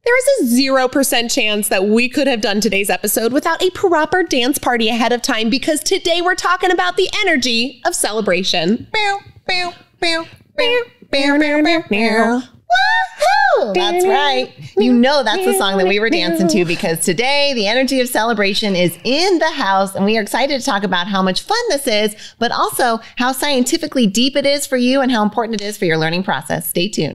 There is a 0% chance that we could have done today's episode without a proper dance party ahead of time, because today we're talking about the energy of celebration. Woohoo! That's right. You know that's the song that we were dancing to, because today the energy of celebration is in the house, and we are excited to talk about how much fun this is, but also how scientifically deep it is for you and how important it is for your learning process. Stay tuned.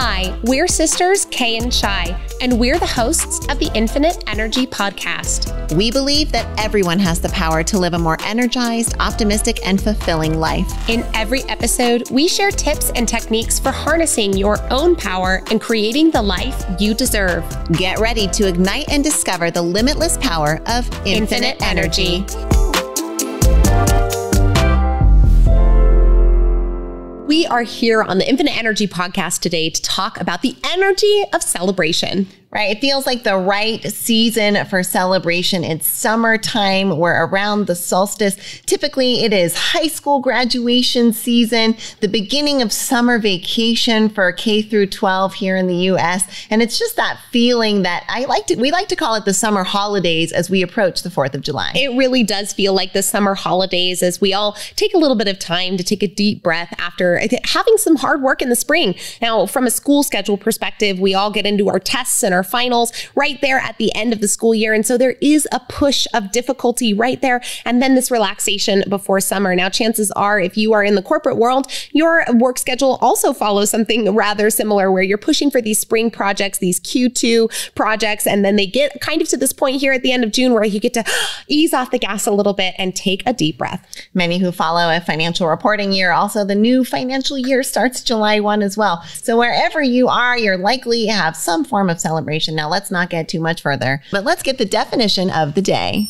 Hi, we're sisters Kay and Shi, and we're the hosts of the Infinite Energy Podcast. We believe that everyone has the power to live a more energized, optimistic, and fulfilling life. In every episode, we share tips and techniques for harnessing your own power and creating the life you deserve. Get ready to ignite and discover the limitless power of infinite energy. We are here on the Infinite Energy Podcast today to talk about the energy of celebration. Right. It feels like the right season for celebration. It's summertime. We're around the solstice. Typically, it is high school graduation season, the beginning of summer vacation for K through 12 here in the U.S. And it's just that feeling that we like to call it the summer holidays as we approach the 4th of July. It really does feel like the summer holidays as we all take a little bit of time to take a deep breath after having some hard work in the spring. Now, from a school schedule perspective, we all get into our tests and our finals right there at the end of the school year. And so there is a push of difficulty right there. And then this relaxation before summer. Now, chances are, if you are in the corporate world, your work schedule also follows something rather similar, where you're pushing for these spring projects, these Q2 projects. And then they get kind of to this point here at the end of June where you get to ease off the gas a little bit and take a deep breath. Many who follow a financial reporting year, also the new financial year starts July 1 as well. So wherever you are, you're likely to have some form of celebration. Now, let's not get too much further, but let's get the definition of the day.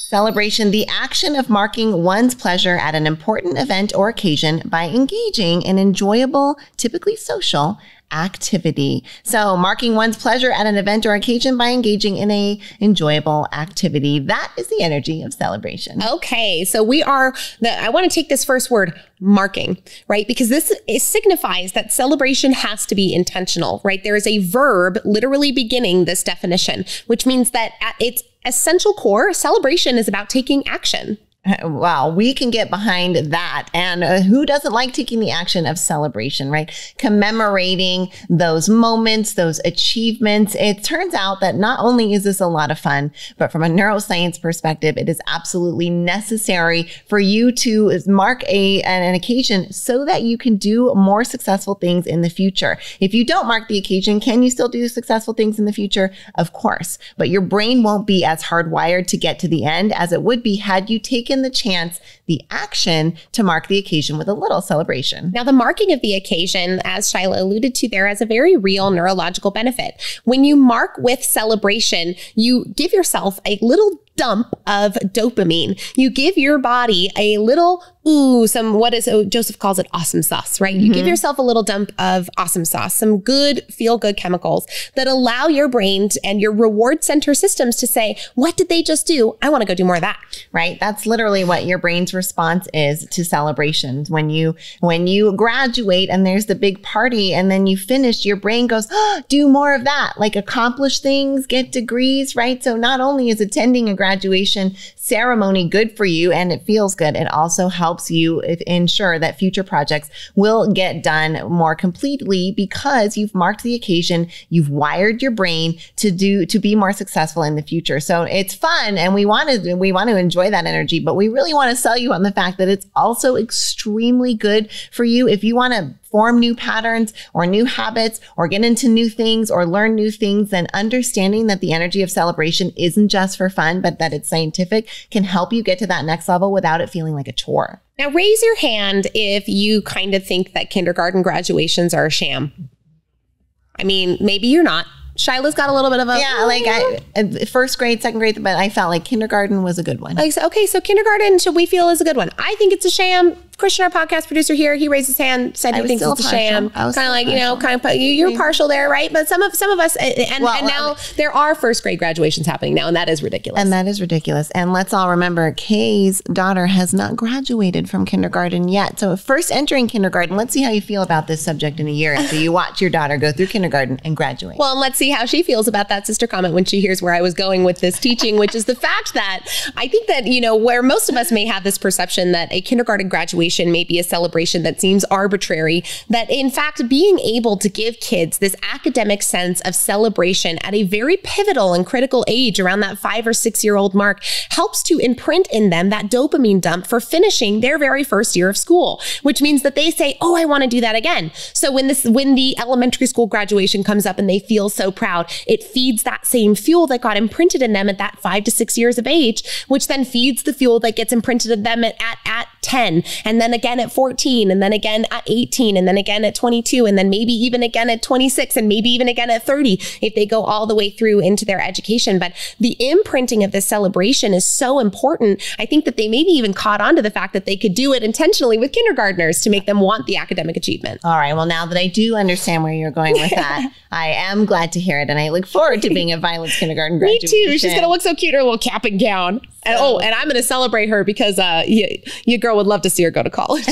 Celebration, the action of marking one's pleasure at an important event or occasion by engaging in enjoyable, typically social activity. So marking one's pleasure at an event or occasion by engaging in a enjoyable activity. That is the energy of celebration. Okay. So I want to take this first word, marking, right? Because it signifies that celebration has to be intentional, right? There is a verb literally beginning this definition, which means that at its essential core, celebration is about taking action. Wow, we can get behind that. And who doesn't like taking the action of celebration, right? Commemorating those moments, those achievements. It turns out that not only is this a lot of fun, but from a neuroscience perspective, it is absolutely necessary for you to mark an occasion so that you can do more successful things in the future. If you don't mark the occasion, can you still do successful things in the future? Of course, but your brain won't be as hardwired to get to the end as it would be had you taken the action to mark the occasion with a little celebration. Now, the marking of the occasion, as Shiloh alluded to there, has a very real neurological benefit. When you mark with celebration, you give yourself a little dump of dopamine. You give your body a little, Joseph calls it awesome sauce, right? You give yourself a little dump of awesome sauce, some good feel-good chemicals that allow your brain and your reward center systems to say, what did they just do? I want to go do more of that. Right? That's literally what your brain's response is to celebrations. When you graduate and there's the big party and then you finish, your brain goes, do more of that, like accomplish things, get degrees, right? So not only is attending a graduation ceremony good for you and it feels good, it also helps you ensure that future projects will get done more completely because you've marked the occasion, you've wired your brain to be more successful in the future. So it's fun and we want to enjoy that energy, but we really want to sell you on the fact that it's also extremely good for you if you want to form new patterns or new habits or get into new things or learn new things. Then understanding that the energy of celebration isn't just for fun, but that it's scientific can help you get to that next level without it feeling like a chore. Now, raise your hand if you kind of think that kindergarten graduations are a sham. I mean, maybe you're not. Shiloh's got a little bit of a... Yeah, like first grade, second grade, but I felt like kindergarten was a good one. Okay, so kindergarten, should we feel is a good one? I think it's a sham. Christian, our podcast producer here, he raised his hand, said he thinks it's a sham. Kind of like, you're partial there, right? But some of us, and now there are first grade graduations happening now, and that is ridiculous. And that is ridiculous. And let's all remember, Kay's daughter has not graduated from kindergarten yet. So first entering kindergarten, let's see how you feel about this subject in a year after you watch your daughter go through kindergarten and graduate. Well, and let's see how she feels about that sister comment when she hears where I was going with this teaching, which is the fact that I think that, where most of us may have this perception that a kindergarten graduation may be a celebration that seems arbitrary, that in fact, being able to give kids this academic sense of celebration at a very pivotal and critical age around that 5 or 6 year old mark helps to imprint in them that dopamine dump for finishing their very first year of school, which means that they say, oh, I want to do that again. So when the elementary school graduation comes up and they feel so proud, it feeds that same fuel that got imprinted in them at that 5 to 6 years of age, which then feeds the fuel that gets imprinted in them at 10, and then again at 14, and then again at 18, and then again at 22, and then maybe even again at 26, and maybe even again at 30, if they go all the way through into their education. But the imprinting of this celebration is so important. I think that they maybe even caught on to the fact that they could do it intentionally with kindergartners to make them want the academic achievement. All right. Well, now that I do understand where you're going with that, I am glad to hear it. And I look forward to being at Violet's kindergarten graduation. Me too. She's going to look so cute in her little cap and gown. And, and I'm going to celebrate her because your girl would love to see her go to college.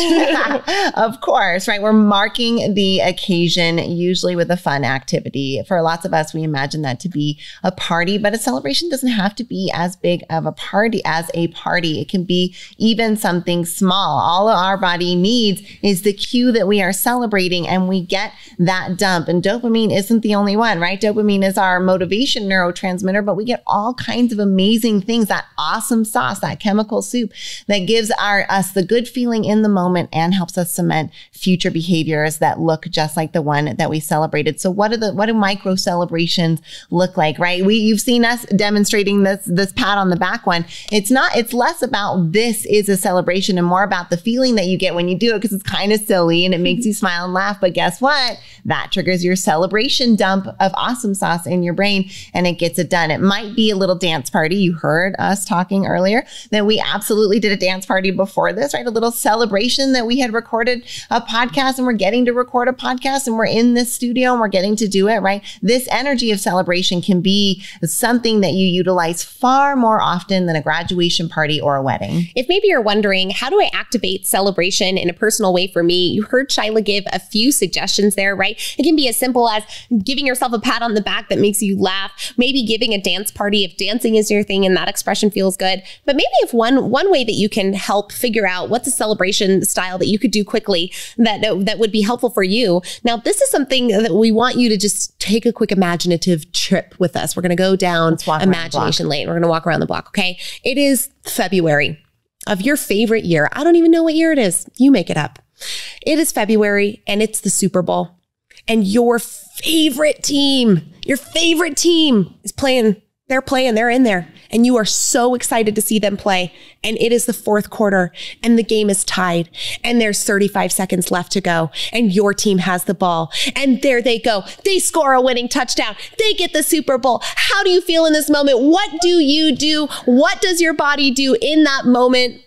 Of course, right? We're marking the occasion usually with a fun activity. For lots of us, we imagine that to be a party, but a celebration doesn't have to be as big of a party as a party. It can be even something small. All our body needs is the cue that we are celebrating, and we get that dump. And dopamine isn't the only one, right? Dopamine is our motivation neurotransmitter, but we get all kinds of amazing things, that awesome sauce, that chemical soup that gives us the good feeling in the moment and helps us cement future behaviors that look just like the one that we celebrated. So what do micro celebrations look like, right? You've seen us demonstrating this pat on the back one. It's less about this is a celebration and more about the feeling that you get when you do it, because it's kind of silly and it makes you smile and laugh. But guess what? That triggers your celebration dump of awesome sauce in your brain, and it gets it done. It might be a little dance party. You heard us talking earlier that we absolutely did a dance party before this, right? A little celebration that we had recorded a podcast, and we're getting to record a podcast, and we're in this studio and we're getting to do it, right? This energy of celebration can be something that you utilize far more often than a graduation party or a wedding. If maybe you're wondering, how do I activate celebration in a personal way for me? You heard Shyla give a few suggestions there, right? It can be as simple as giving yourself a pat on the back that makes you laugh, maybe giving a dance party if dancing is your thing and that expression feels good. But maybe if one way that you can help figure out what's a celebration style that you could do quickly that would be helpful for you. Now, this is something that we want you to just take a quick imaginative trip with us. We're going to go down imagination lane. We're going to walk around the block. Okay. It is February of your favorite year. I don't even know what year it is. You make it up. It is February and it's the Super Bowl, and your favorite team is playing. They're in there, and you are so excited to see them play. And it is the fourth quarter and the game is tied and there's 35 seconds left to go and your team has the ball and there they go. They score a winning touchdown. They get the Super Bowl. How do you feel in this moment? What do you do? What does your body do in that moment?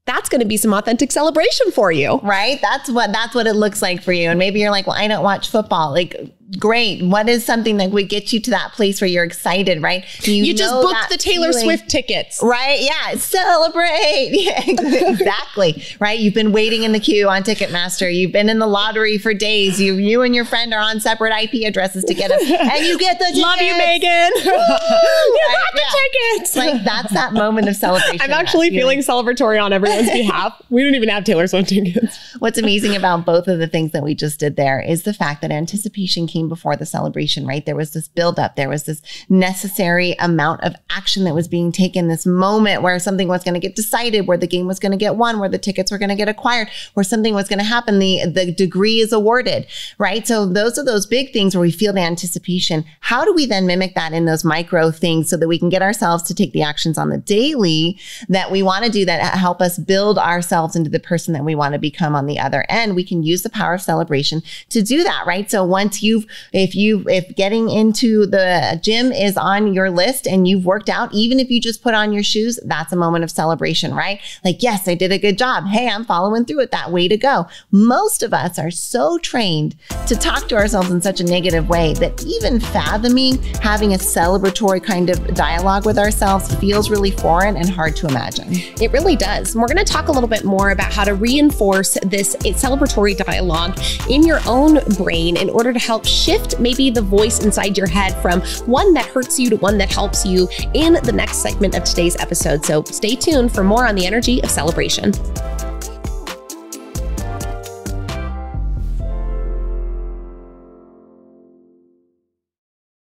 That's going to be some authentic celebration for you. Right? That's what it looks like for you. And maybe you're like, well, I don't watch football. Like, great. What is something that would get you to that place where you're excited, right? You just booked the Taylor Swift tickets. Right? Yeah. Celebrate. Yeah, exactly. Right? You've been waiting in the queue on Ticketmaster. You've been in the lottery for days. You and your friend are on separate IP addresses to get them. And you get the tickets. Love you, Megan. You got the tickets. Like, that's that moment of celebration. I'm actually feeling celebratory on everyone's behalf. We don't even have Taylor Swift tickets. What's amazing about both of the things that we just did there is the fact that anticipation came before the celebration, right? There was this buildup. There was this necessary amount of action that was being taken, this moment where something was going to get decided, where the game was going to get won, where the tickets were going to get acquired, where something was going to happen. The degree is awarded, right? So those are those big things where we feel the anticipation. How do we then mimic that in those micro things so that we can get ourselves to take the actions on the daily that we want to do that help us build ourselves into the person that we want to become on the other end? We can use the power of celebration to do that, right? So once you've if getting into the gym is on your list and you've worked out, even if you just put on your shoes, that's a moment of celebration, right? Like, yes, I did a good job. Hey, I'm following through with that. Way to go. Most of us are so trained to talk to ourselves in such a negative way that even fathoming having a celebratory kind of dialogue with ourselves feels really foreign and hard to imagine. It really does. And we're going to talk a little bit more about how to reinforce this celebratory dialogue in your own brain in order to help shift maybe the voice inside your head from one that hurts you to one that helps you in the next segment of today's episode. So stay tuned for more on the energy of celebration.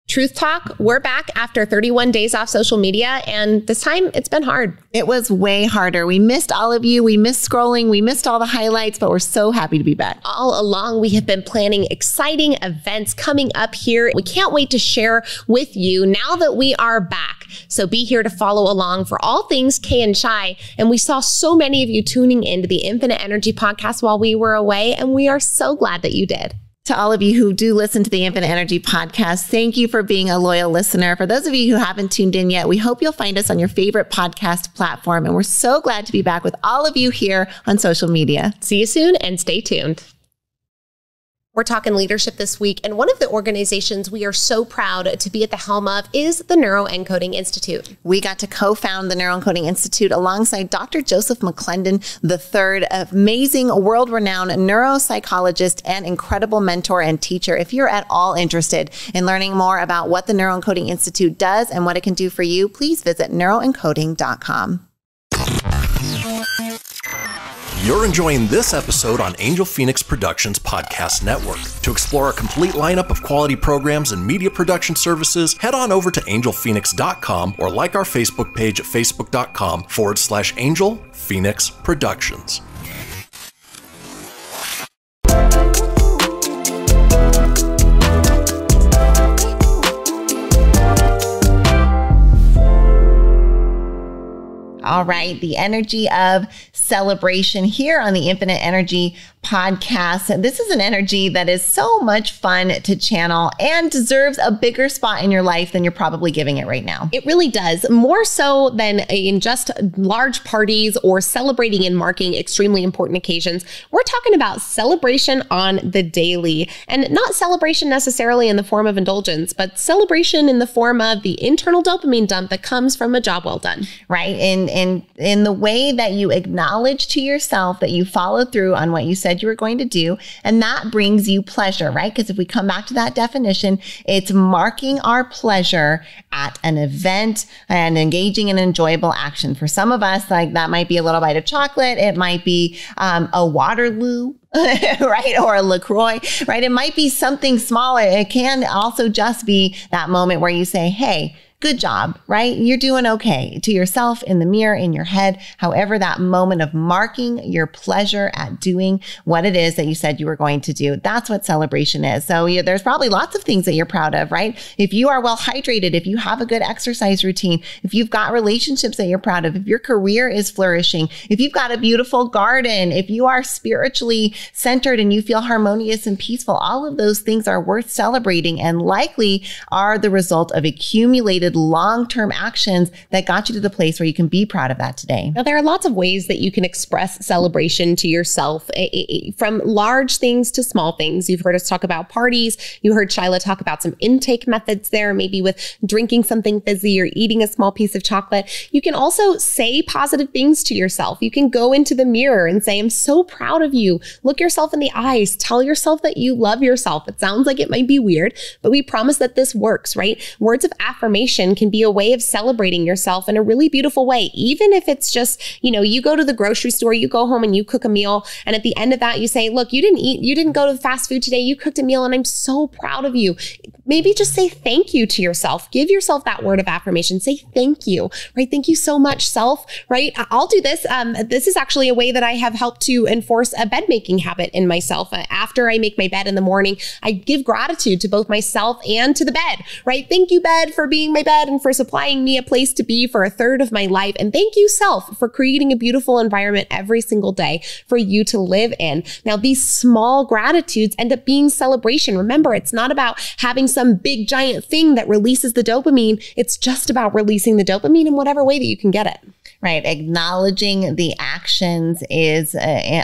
Truth Talk, we're back after 31 days off social media, and this time it's been hard. It was way harder. We missed all of you. We missed scrolling. We missed all the highlights, but we're so happy to be back. All along, we have been planning exciting events coming up here. We can't wait to share with you now that we are back. So be here to follow along for all things Kay Shi. And we saw so many of you tuning into the Infinite Energy podcast while we were away, and we are so glad that you did. To all of you who do listen to the Infinite Energy podcast, thank you for being a loyal listener. For those of you who haven't tuned in yet, we hope you'll find us on your favorite podcast platform. And we're so glad to be back with all of you here on social media. See you soon and stay tuned. We're talking leadership this week, and one of the organizations we are so proud to be at the helm of is the Neuroencoding Institute. We got to co-found the Neuroencoding Institute alongside Dr. Joseph McClendon III, amazing world-renowned neuropsychologist and incredible mentor and teacher. If you're at all interested in learning more about what the Neuroencoding Institute does and what it can do for you, please visit neuroencoding.com. You're enjoying this episode on Angel Phoenix Productions Podcast Network. To explore a complete lineup of quality programs and media production services, head on over to angelphoenix.com or like our Facebook page at facebook.com/Angel Phoenix Productions. All right, the energy of celebration here on the Infinite Energy podcast. This is an energy that is so much fun to channel and deserves a bigger spot in your life than you're probably giving it right now. It really does. More so than in just large parties or celebrating and marking extremely important occasions. We're talking about celebration on the daily, and not celebration necessarily in the form of indulgence, but celebration in the form of the internal dopamine dump that comes from a job well done. Right. In the way that you acknowledge to yourself that you followed through on what you said you were going to do, and that brings you pleasure, right? Because if we come back to that definition, it's marking our pleasure at an event and engaging in enjoyable action. For some of us, like that might be a little bite of chocolate. It might be a Waterloo, right? Or a LaCroix, right? It might be something smaller. It can also just be that moment where you say, hey, good job, right? You're doing okay, to yourself, in the mirror, in your head, however, that moment of marking your pleasure at doing what it is that you said you were going to do. That's what celebration is. So there's probably lots of things that you're proud of, right? If you are well hydrated, if you have a good exercise routine, if you've got relationships that you're proud of, if your career is flourishing, if you've got a beautiful garden, if you are spiritually centered and you feel harmonious and peaceful, all of those things are worth celebrating and likely are the result of accumulated long-term actions that got you to the place where you can be proud of that today. Now, there are lots of ways that you can express celebration to yourself, from large things to small things. You've heard us talk about parties. You heard Shyla talk about some intake methods there, maybe with drinking something fizzy or eating a small piece of chocolate. You can also say positive things to yourself. You can go into the mirror and say, I'm so proud of you. Look yourself in the eyes. Tell yourself that you love yourself. It sounds like it might be weird, but we promise that this works, right? Words of affirmation can be a way of celebrating yourself in a really beautiful way. Even if it's just, you go to the grocery store, you go home and you cook a meal. And at the end of that, you say, look, you didn't go to fast food today. You cooked a meal and I'm so proud of you. maybe just say thank you to yourself. Give yourself that word of affirmation. Say thank you, right? Thank you so much, self, right? I'll do this. This is actually a way that I have helped to enforce a bed making habit in myself. After I make my bed in the morning, I give gratitude to both myself and to the bed, right? Thank you, bed, for being my bed and for supplying me a place to be for a third of my life. And thank you, self, for creating a beautiful environment every single day for you to live in. Now, these small gratitudes end up being celebration. Remember, it's not about having some big giant thing that releases the dopamine. It's just about releasing the dopamine in whatever way that you can get it. Right. Acknowledging the actions is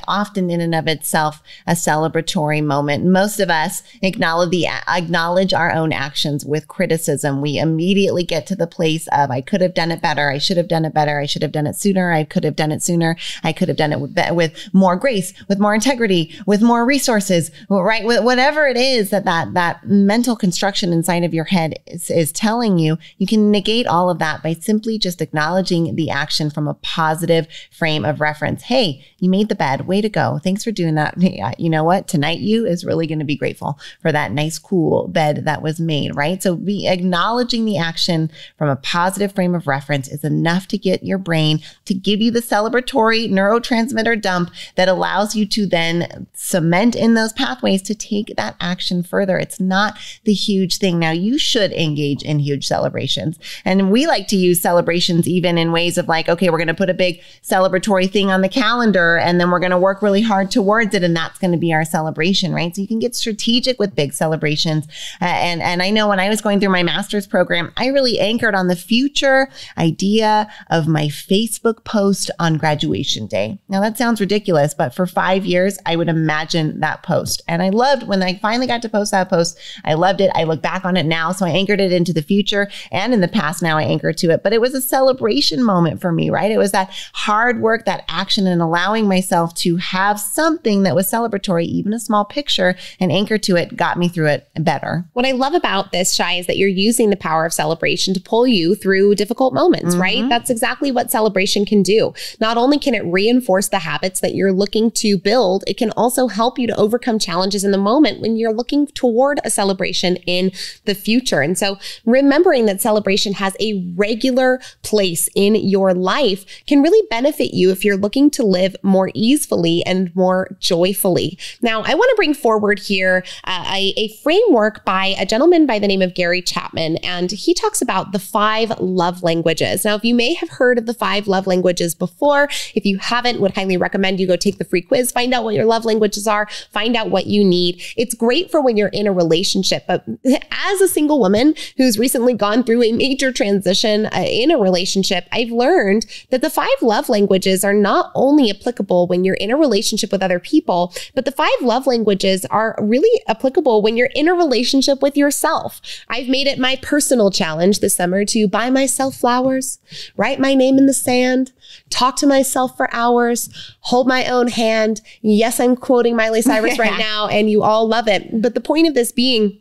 often in and of itself a celebratory moment. Most of us acknowledge our own actions with criticism. We immediately get to the place of, I could have done it better. I should have done it better. I should have done it sooner. I could have done it sooner. I could have done it with more grace, with more integrity, with more resources, right? Whatever it is that mental construction inside of your head is telling you, you can negate all of that by simply just acknowledging the action from a positive frame of reference. Hey, you made the bed. Way to go. Thanks for doing that. You know what? Tonight you is really going to be grateful for that nice, cool bed that was made, right? So acknowledging the action from a positive frame of reference is enough to get your brain to give you the celebratory neurotransmitter dump that allows you to then cement in those pathways to take that action further. It's not the huge thing. Now, you should engage in huge celebrations. And we like to use celebrations even in ways of like, okay, we're going to put a big celebratory thing on the calendar and then we're going to work really hard towards it. And that's going to be our celebration, right? So you can get strategic with big celebrations. And I know when I was going through my master's program, I really anchored on the future idea of my Facebook post on graduation day. Now that sounds ridiculous, but for 5 years, I would imagine that post. And I loved when I finally got to post that post. I loved it. I look back on it now. So I anchored it into the future, and in the past now I anchor to it, but it was a celebration moment for me, right? It was that hard work, that action, and allowing myself to have something that was celebratory, even a small picture, and anchor to it got me through it better. What I love about this, Shai, is that you're using the power of celebration to pull you through difficult moments, right? That's exactly what celebration can do. Not only can it reinforce the habits that you're looking to build, it can also help you to overcome challenges in the moment when you're looking toward a celebration in the future. And so remembering that celebration has a regular place in your life can really benefit you if you're looking to live more easefully and more joyfully. Now, I want to bring forward here a framework by a gentleman by the name of Gary Chapman, and he talks about the 5 love languages. Now, if you may have heard of the 5 love languages before, if you haven't, would highly recommend you go take the free quiz, find out what your love languages are, find out what you need. It's great for when you're in a relationship, but as a single woman who's recently gone through a major transition in a relationship, I've learned that the 5 love languages are not only applicable when you're in a relationship with other people, but the 5 love languages are really applicable when you're in a relationship with yourself. I've made it my personal challenge this summer to buy myself flowers, write my name in the sand, talk to myself for hours, hold my own hand. Yes, I'm quoting Miley Cyrus right now, and you all love it. But the point of this being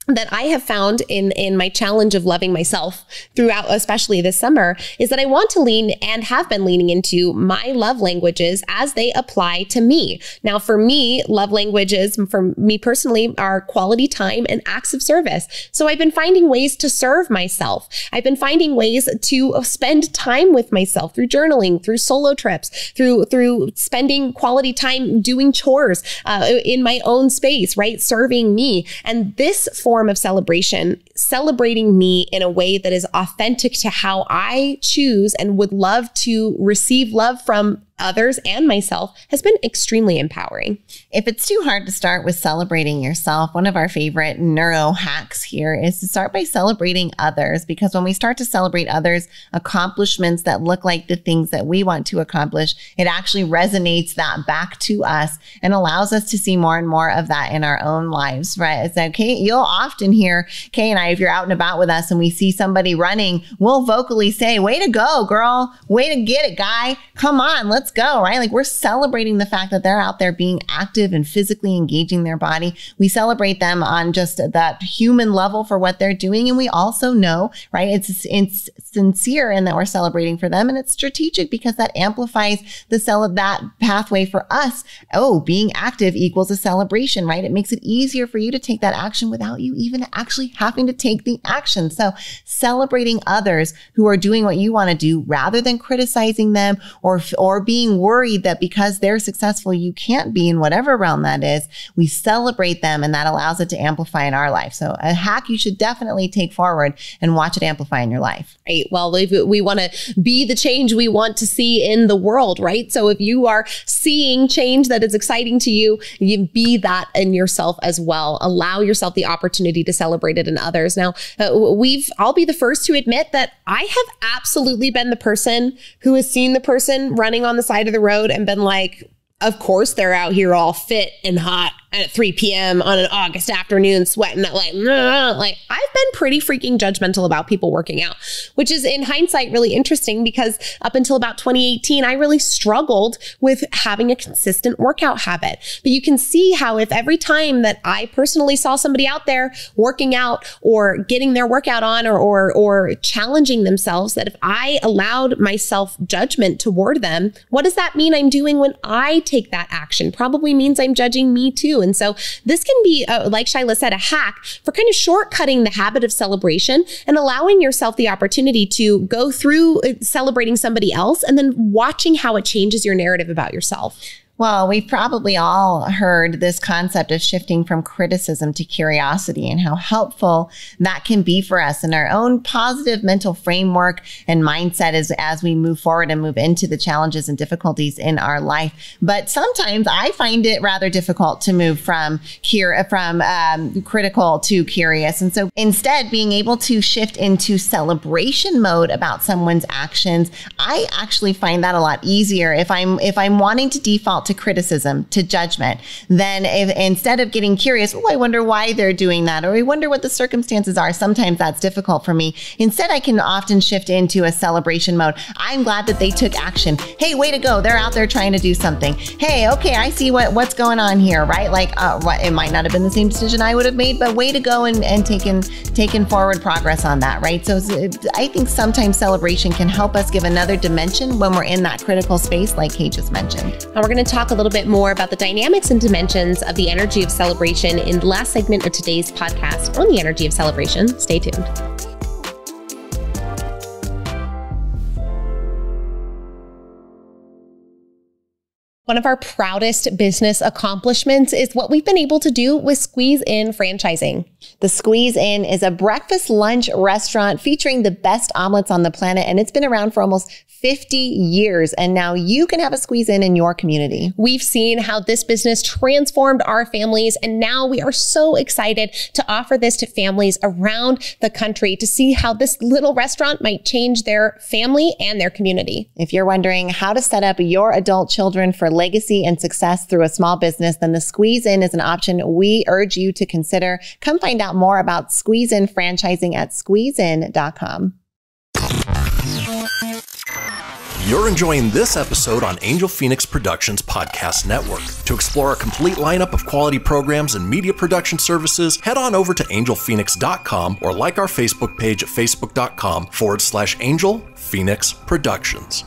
that I have found in my challenge of loving myself throughout, especially this summer, is that I want to lean and have been leaning into my love languages as they apply to me. Now, for me, love languages, for me personally, are quality time and acts of service. So I've been finding ways to serve myself. I've been finding ways to spend time with myself through journaling, through solo trips, through spending quality time doing chores in my own space, right? Serving me. And this form of celebration, celebrating me in a way that is authentic to how I choose and would love to receive love from others and myself, has been extremely empowering. If it's too hard to start with celebrating yourself, one of our favorite neuro hacks here is to start by celebrating others, because when we start to celebrate others' accomplishments that look like the things that we want to accomplish, it actually resonates that back to us and allows us to see more and more of that in our own lives, right? It's like, okay, you'll often hear Kay and I, if you're out and about with us and we see somebody running, we'll vocally say, way to go, girl. Way to get it, guy. Come on, let's let's go, right? Like we're celebrating the fact that they're out there being active and physically engaging their body. We celebrate them on just that human level for what they're doing. And we also know, right? It's sincere in that we're celebrating for them, and it's strategic because that amplifies that pathway for us. Oh, being active equals a celebration, right? It makes it easier for you to take that action without you even actually having to take the action. So celebrating others who are doing what you want to do rather than criticizing them or being worried that because they're successful, you can't be in whatever realm that is. We celebrate them, and that allows it to amplify in our life. So a hack you should definitely take forward and watch it amplify in your life. Right. Well, we want to be the change we want to see in the world, right? So if you are seeing change that is exciting to you, you be that in yourself as well. Allow yourself the opportunity to celebrate it in others. Now, I'll be the first to admit that I have absolutely been the person who has seen the person running on the side of the road and been like, of course, they're out here all fit and hot at 3 p.m. on an August afternoon, sweating like I've been pretty freaking judgmental about people working out, which is in hindsight really interesting because up until about 2018, I really struggled with having a consistent workout habit. But you can see how if every time that I personally saw somebody out there working out or getting their workout on or challenging themselves, that if I allowed myself judgment toward them, what does that mean I'm doing when I take that action? Probably means I'm judging me too. And so this can be, like Shyla said, a hack for kind of shortcutting the habit of celebration and allowing yourself the opportunity to go through celebrating somebody else and then watching how it changes your narrative about yourself. Well, we've probably all heard this concept of shifting from criticism to curiosity and how helpful that can be for us in our own positive mental framework and mindset as we move forward and move into the challenges and difficulties in our life. But sometimes I find it rather difficult to move from critical to curious. And so instead, being able to shift into celebration mode about someone's actions, I actually find that a lot easier if I'm wanting to default to criticism, to judgment, then if instead of getting curious, oh, I wonder why they're doing that, or I wonder what the circumstances are. Sometimes that's difficult for me. Instead, I can often shift into a celebration mode. I'm glad that they took action. Hey, way to go. They're out there trying to do something. Hey, okay, I see what's going on here, right? Like, it might not have been the same decision I would have made, but way to go and taken forward progress on that, right? So I think sometimes celebration can help us give another dimension when we're in that critical space, like Kay just mentioned. Now we're going to talk a little bit more about the dynamics and dimensions of the energy of celebration in the last segment of today's podcast on the energy of celebration. Stay tuned. One of our proudest business accomplishments is what we've been able to do with Squeeze In franchising. The Squeeze In is a breakfast lunch restaurant featuring the best omelets on the planet, and it's been around for almost 50 years. And now you can have a Squeeze In your community. We've seen how this business transformed our families, and now we are so excited to offer this to families around the country to see how this little restaurant might change their family and their community. If you're wondering how to set up your adult children for legacy and success through a small business, then the Squeeze In is an option we urge you to consider. Come find out more about Squeeze In franchising at squeezein.com. You're enjoying this episode on Angel Phoenix Productions Podcast Network. To explore a complete lineup of quality programs and media production services, head on over to angelphoenix.com or like our Facebook page at facebook.com/Angel Phoenix Productions.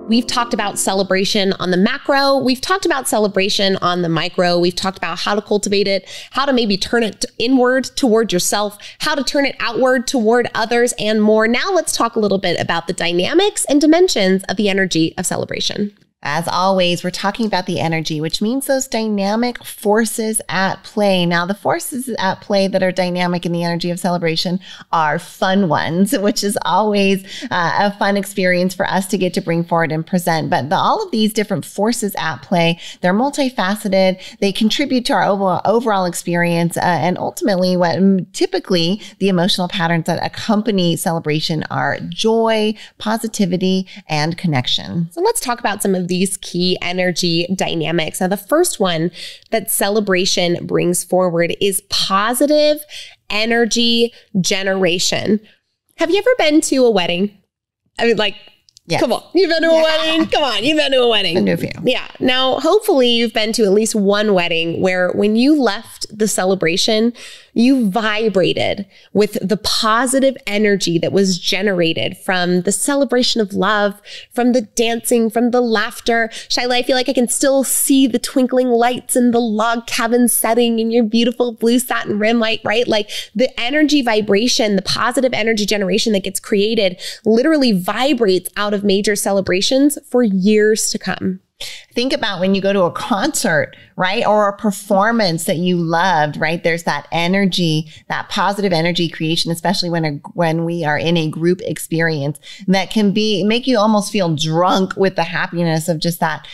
We've talked about celebration on the macro. We've talked about celebration on the micro. We've talked about how to cultivate it, how to maybe turn it inward toward yourself, how to turn it outward toward others, and more. Now let's talk a little bit about the dynamics and dimensions of the energy of celebration. As always, we're talking about the energy, which means those dynamic forces at play. Now, the forces at play that are dynamic in the energy of celebration are fun ones, which is always a fun experience for us to get to bring forward and present. But all of these different forces at play, they're multifaceted. They contribute to our overall experience. And ultimately, what typically the emotional patterns that accompany celebration are joy, positivity, and connection. So let's talk about some of these key energy dynamics. Now, the first one that celebration brings forward is positive energy generation. Have you ever been to a wedding? I mean, like, yes. Come on, you've been to a wedding? Come on, you've been to a wedding. Been to a few. Yeah. Now, hopefully you've been to at least one wedding where when you left the celebration, you vibrated with the positive energy that was generated from the celebration of love, from the dancing, from the laughter. Shyla, I feel like I can still see the twinkling lights in the log cabin setting in your beautiful blue satin rim light, right? Like the energy vibration, the positive energy generation that gets created literally vibrates out of major celebrations for years to come. Think about when you go to a concert, right? Or a performance that you loved, right? There's that energy, that positive energy creation, especially when we are in a group experience that can make you almost feel drunk with the happiness of just that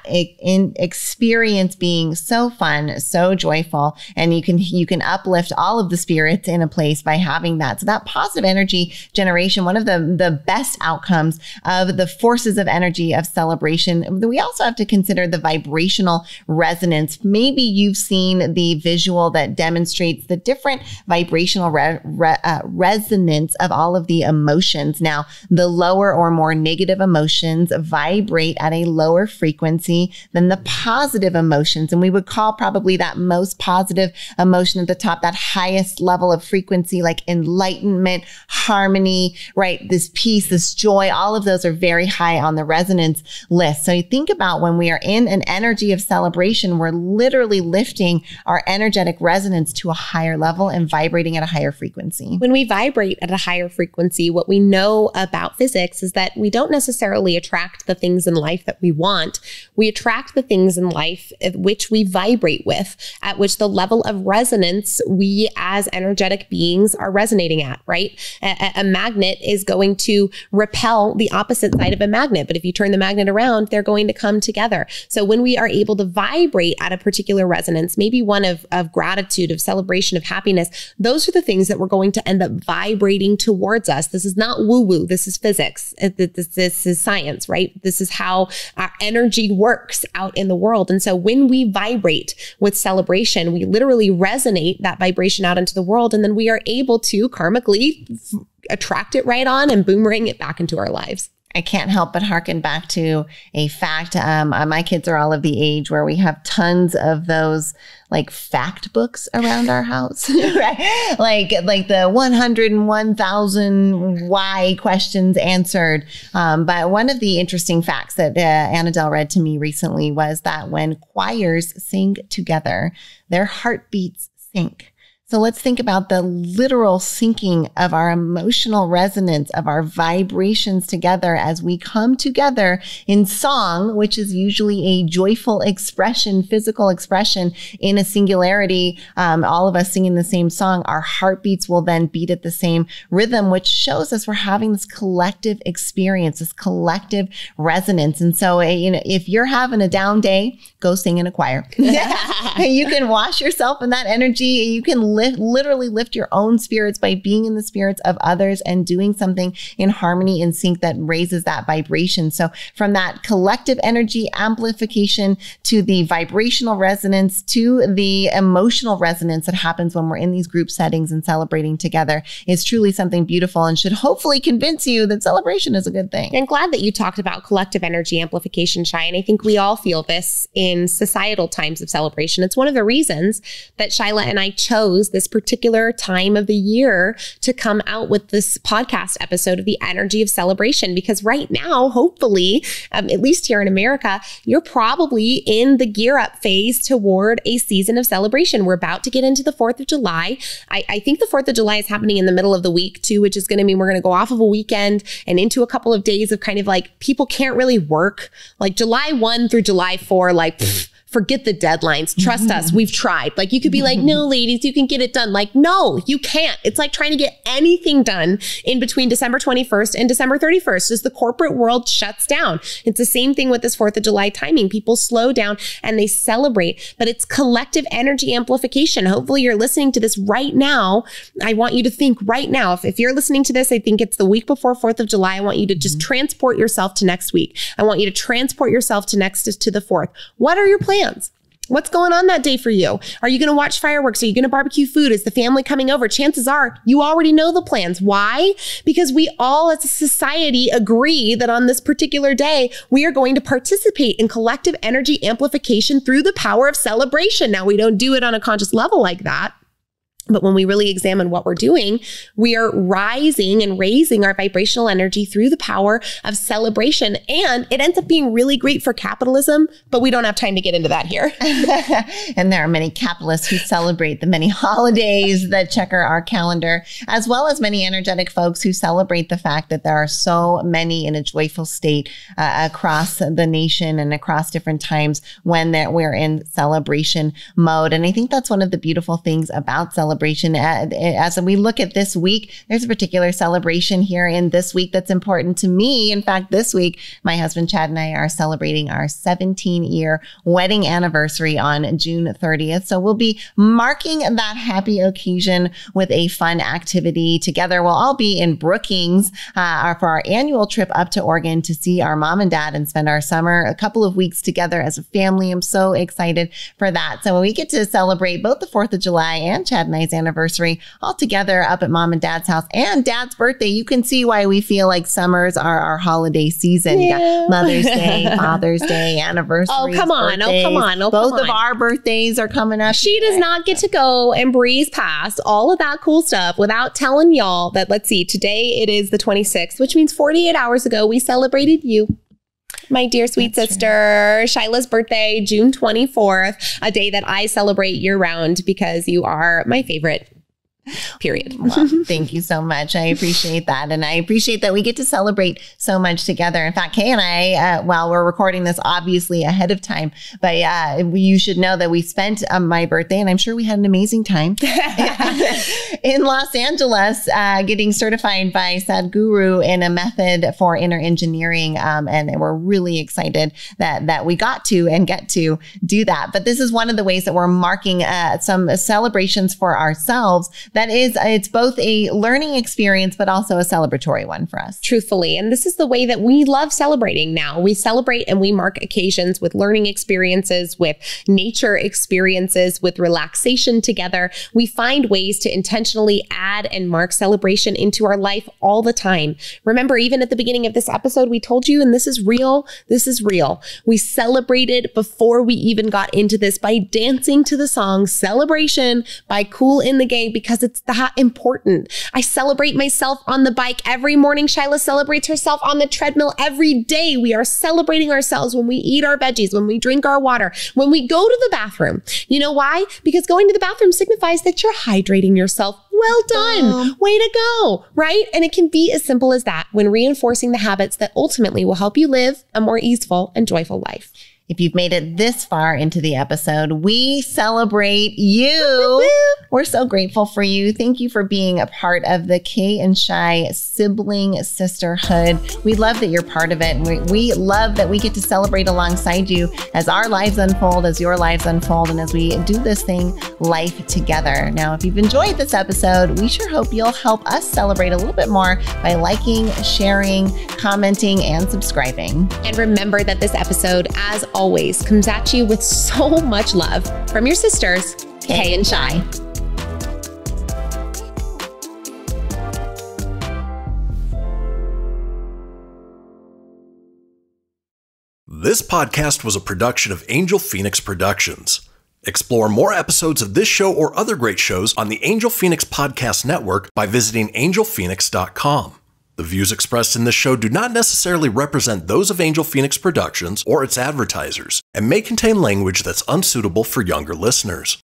experience being so fun, so joyful. And you can uplift all of the spirits in a place by having that. So that positive energy generation, one of the best outcomes of the forces of energy of celebration. We also have to consider the vibrational resonance. Maybe you've seen the visual that demonstrates the different vibrational resonance of all of the emotions. Now, the lower or more negative emotions vibrate at a lower frequency than the positive emotions. And we would call probably that most positive emotion at the top, that highest level of frequency, like enlightenment, harmony, right? This peace, this joy, all of those are very high on the resonance list. So you think about when we are in an energy of celebration, we're literally lifting our energetic resonance to a higher level and vibrating at a higher frequency. When we vibrate at a higher frequency, what we know about physics is that we don't necessarily attract the things in life that we want. We attract the things in life at which we vibrate with, at which the level of resonance we as energetic beings are resonating at, right? A magnet is going to repel the opposite side of a magnet, but if you turn the magnet around, they're going to come together. So when we are able to vibrate at a particular resonance, maybe one of gratitude, of celebration, of happiness, those are the things that we're going to end up vibrating towards us. This is not woo-woo. This is physics. This is science, right? This is how our energy works out in the world. And so when we vibrate with celebration, we literally resonate that vibration out into the world. And then we are able to karmically attract it right on and boomerang it back into our lives. I can't help but harken back to a fact. My kids are all of the age where we have tons of those like fact books around our house, right? Like the 101,000 why questions answered. But one of the interesting facts that Annadelle read to me recently was that when choirs sing together, their heartbeats sync. So let's think about the literal syncing of our emotional resonance, of our vibrations together as we come together in song, which is usually a joyful expression, physical expression in a singularity. All of us singing the same song, our heartbeats will then beat at the same rhythm, which shows us we're having this collective experience, this collective resonance. And so, if you're having a down day, go sing in a choir. You can wash yourself in that energy. You can literally lift your own spirits by being in the spirits of others and doing something in harmony and sync that raises that vibration. So from that collective energy amplification to the vibrational resonance to the emotional resonance that happens when we're in these group settings and celebrating together is truly something beautiful and should hopefully convince you that celebration is a good thing. I'm glad that you talked about collective energy amplification, Shai, and I think we all feel this in societal times of celebration. It's one of the reasons that Shyla and I chose this particular time of the year to come out with this podcast episode of the energy of celebration, because right now, hopefully, at least here in America, you're probably in the gear up phase toward a season of celebration. We're about to get into the 4th of July. I think the 4th of July is happening in the middle of the week too, which is going to mean we're going to go off of a weekend and into a couple of days of kind of like people can't really work, like July 1 through July 4, like forget the deadlines. Trust us. We've tried. Like you could be like, no, ladies, you can get it done. Like, no, you can't. It's like trying to get anything done in between December 21st and December 31st as the corporate world shuts down. It's the same thing with this 4th of July timing. People slow down and they celebrate, but it's collective energy amplification. Hopefully you're listening to this right now. I want you to think right now, if you're listening to this, I think it's the week before 4th of July. I want you to just transport yourself to next week. I want you to transport yourself to the 4th. What are your plans? What's going on that day for you? Are you going to watch fireworks? Are you going to barbecue food? Is the family coming over? Chances are you already know the plans. Why? Because we all as a society agree that on this particular day, we are going to participate in collective energy amplification through the power of celebration. Now, we don't do it on a conscious level like that. But when we really examine what we're doing, we are rising and raising our vibrational energy through the power of celebration. And it ends up being really great for capitalism, but we don't have time to get into that here. And there are many capitalists who celebrate the many holidays that checker our calendar, as well as many energetic folks who celebrate the fact that there are so many in a joyful state across the nation and across different times when we're in celebration mode. And I think that's one of the beautiful things about celebration. As we look at this week, there's a particular celebration here in this week that's important to me. In fact, this week, my husband Chad and I are celebrating our 17-year wedding anniversary on June 30th. So we'll be marking that happy occasion with a fun activity together. We'll all be in Brookings for our annual trip up to Oregon to see our mom and dad and spend our summer a couple of weeks together as a family. I'm so excited for that. So when we get to celebrate both the 4th of July and Chad and I's anniversary all together up at mom and dad's house and dad's birthday, you can see why we feel like summers are our holiday season. Yeah. You got Mother's Day, Father's Day, anniversary. Oh, come on. Birthdays. Oh, come on. Oh, Both come on. of our birthdays are coming up. She does not get to go and breeze past all of that cool stuff without telling y'all that, let's see, today it is the 26th, which means 48 hours ago, we celebrated you. My dear sweet sister, Shyla's birthday, June 24th, a day that I celebrate year round because you are my favorite. Period. Well, thank you so much. I appreciate that. And I appreciate that we get to celebrate so much together. In fact, Kay and I, while we're recording this obviously ahead of time, but you should know that we spent my birthday, and I'm sure we had an amazing time in Los Angeles, getting certified by Sadhguru in a method for inner engineering. And we're really excited that we got to and get to do that. But this is one of the ways that we're marking some celebrations for ourselves. That is, it's both a learning experience, but also a celebratory one for us. Truthfully. And this is the way that we love celebrating now. We celebrate and we mark occasions with learning experiences, with nature experiences, with relaxation together. We find ways to intentionally add and mark celebration into our life all the time. Remember, even at the beginning of this episode, we told you, and this is real, we celebrated before we even got into this by dancing to the song Celebration by Kool and the Gang, because it's that important. I celebrate myself on the bike every morning. Shyla celebrates herself on the treadmill every day. We are celebrating ourselves when we eat our veggies, when we drink our water, when we go to the bathroom. You know why? Because going to the bathroom signifies that you're hydrating yourself. Well done. Way to go. Right? And it can be as simple as that when reinforcing the habits that ultimately will help you live a more easeful and joyful life. If you've made it this far into the episode, we celebrate you. We're so grateful for you. Thank you for being a part of the Kay and Shi sibling sisterhood. We love that you're part of it. And we love that we get to celebrate alongside you as our lives unfold, as your lives unfold, and as we do this thing, life together. Now, if you've enjoyed this episode, we sure hope you'll help us celebrate a little bit more by liking, sharing, commenting, and subscribing. And remember that this episode, as always, comes at you with so much love from your sisters, Kay and Shi. This podcast was a production of Angel Phoenix Productions. Explore more episodes of this show or other great shows on the Angel Phoenix Podcast Network by visiting angelphoenix.com. The views expressed in this show do not necessarily represent those of Angel Phoenix Productions or its advertisers, and may contain language that's unsuitable for younger listeners.